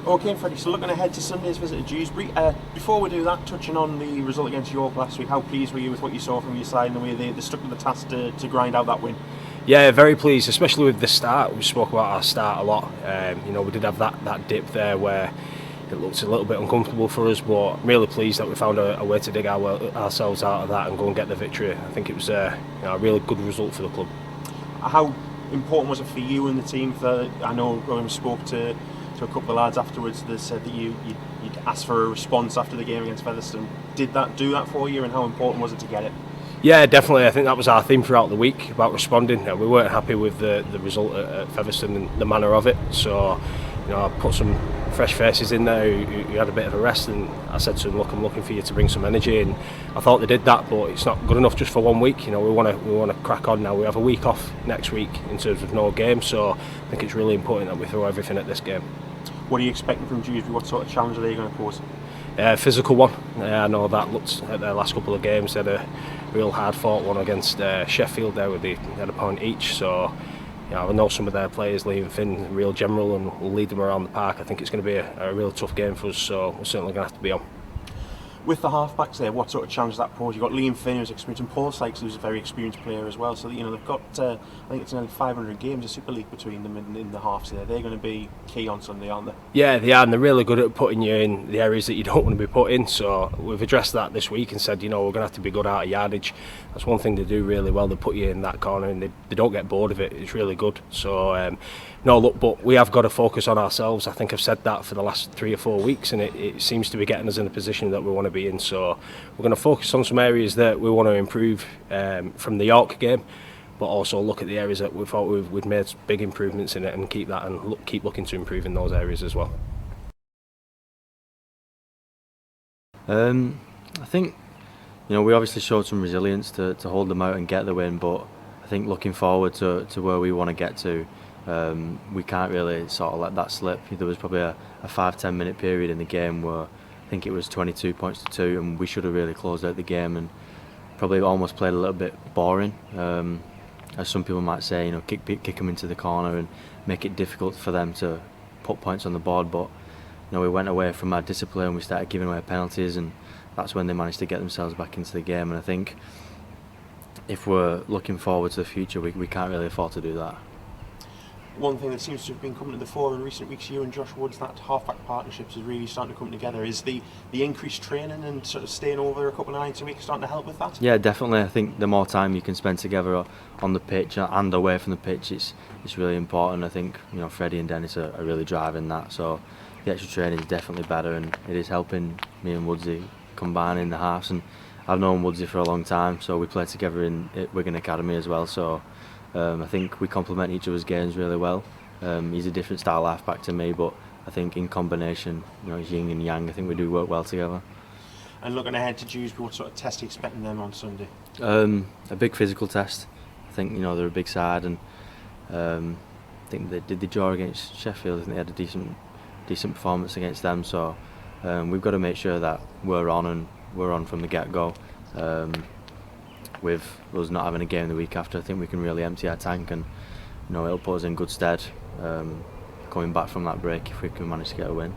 Okay, Freddie, so looking ahead to Sunday's visit to Dewsbury. Before we do that, touching on the result against York last week, how pleased were you with what you saw from your side and the way they stuck to the task to grind out that win? Yeah, very pleased, especially with the start. We spoke about our start a lot. We did have that dip there where it looked a little bit uncomfortable for us, but I'm really pleased that we found a way to dig ourselves out of that and go and get the victory. I think it was a really good result for the club. How important was it for you and the team? I know when we spoke to a couple of lads afterwards, they said that you'd asked for a response after the game against Featherstone. Did that do that for you, and how important was it to get it? Yeah, definitely. I think that was our theme throughout the week, about responding. We weren't happy with the result at Featherstone and the manner of it, so I put some fresh faces in there who had a bit of a rest, and I said to them, look, I'm looking for you to bring some energy, and I thought they did that, but it's not good enough just for 1 week. We want to crack on now. We have a week off next week in terms of no game, so I think it's really important that we throw everything at this game. What are you expecting from Dewsbury? What sort of challenge are they going to pose? Physical one. I know that looked at their last couple of games. They had a real hard fought one against Sheffield there they had a point each, so I know some of their players, Liam Finn, real general, and we'll lead them around the park. I think it's going to be a real tough game for us, so we're certainly going to have to be on. With the half-backs there, what sort of challenge does that pose? You've got Liam Finn, who's experienced, and Paul Sykes, who's a very experienced player as well. So they've got, I think it's nearly 500 games of Super League between them in the halves there. They're going to be key on Sunday, aren't they? Yeah, they are, and they're really good at putting you in the areas that you don't want to be put in. So we've addressed that this week and said, we're going to have to be good out of yardage. That's one thing they do really well. They put you in that corner, and they don't get bored of it. It's really good. So but we have got to focus on ourselves. I think I've said that for the last 3 or 4 weeks, and it seems to be getting us in a position that we want to be in. So we're going to focus on some areas that we want to improve from the York game, but also look at the areas that we thought we've made big improvements in it, and keep that and keep looking to improve in those areas as well. I think we obviously showed some resilience to hold them out and get the win, but I think looking forward to where we want to get to, we can't really sort of let that slip. There was probably a 5-10 minute period in the game where I think it was 22 points to 2, and we should have really closed out the game and probably almost played a little bit boring, as some people might say, kick them into the corner and make it difficult for them to put points on the board. But we went away from our discipline and we started giving away penalties, and that's when they managed to get themselves back into the game. And I think if we're looking forward to the future, we can't really afford to do that. One thing that seems to have been coming to the fore in recent weeks, you and Josh Woods, that half-back partnerships is really starting to come together. Is the increased training and sort of staying over a couple of nights a week starting to help with that? Yeah, definitely. I think the more time you can spend together on the pitch and away from the pitch, it's really important. I think Freddie and Dennis are really driving that. So the extra training is definitely better, and it is helping me and Woodsy combine in the halves. And I've known Woodsy for a long time, so we play together in Wigan Academy as well. So I think we complement each other's games really well. He's a different style halfback to me, but I think in combination, it's yin and yang. I think we do work well together. And looking ahead to Dewsbury, what sort of test are you expecting them on Sunday? A big physical test. I think they're a big side, and I think they did the draw against Sheffield. I think they had a decent performance against them. So we've got to make sure that we're on from the get-go. With us not having a game the week after, I think we can really empty our tank, and it'll put us in good stead coming back from that break if we can manage to get a win.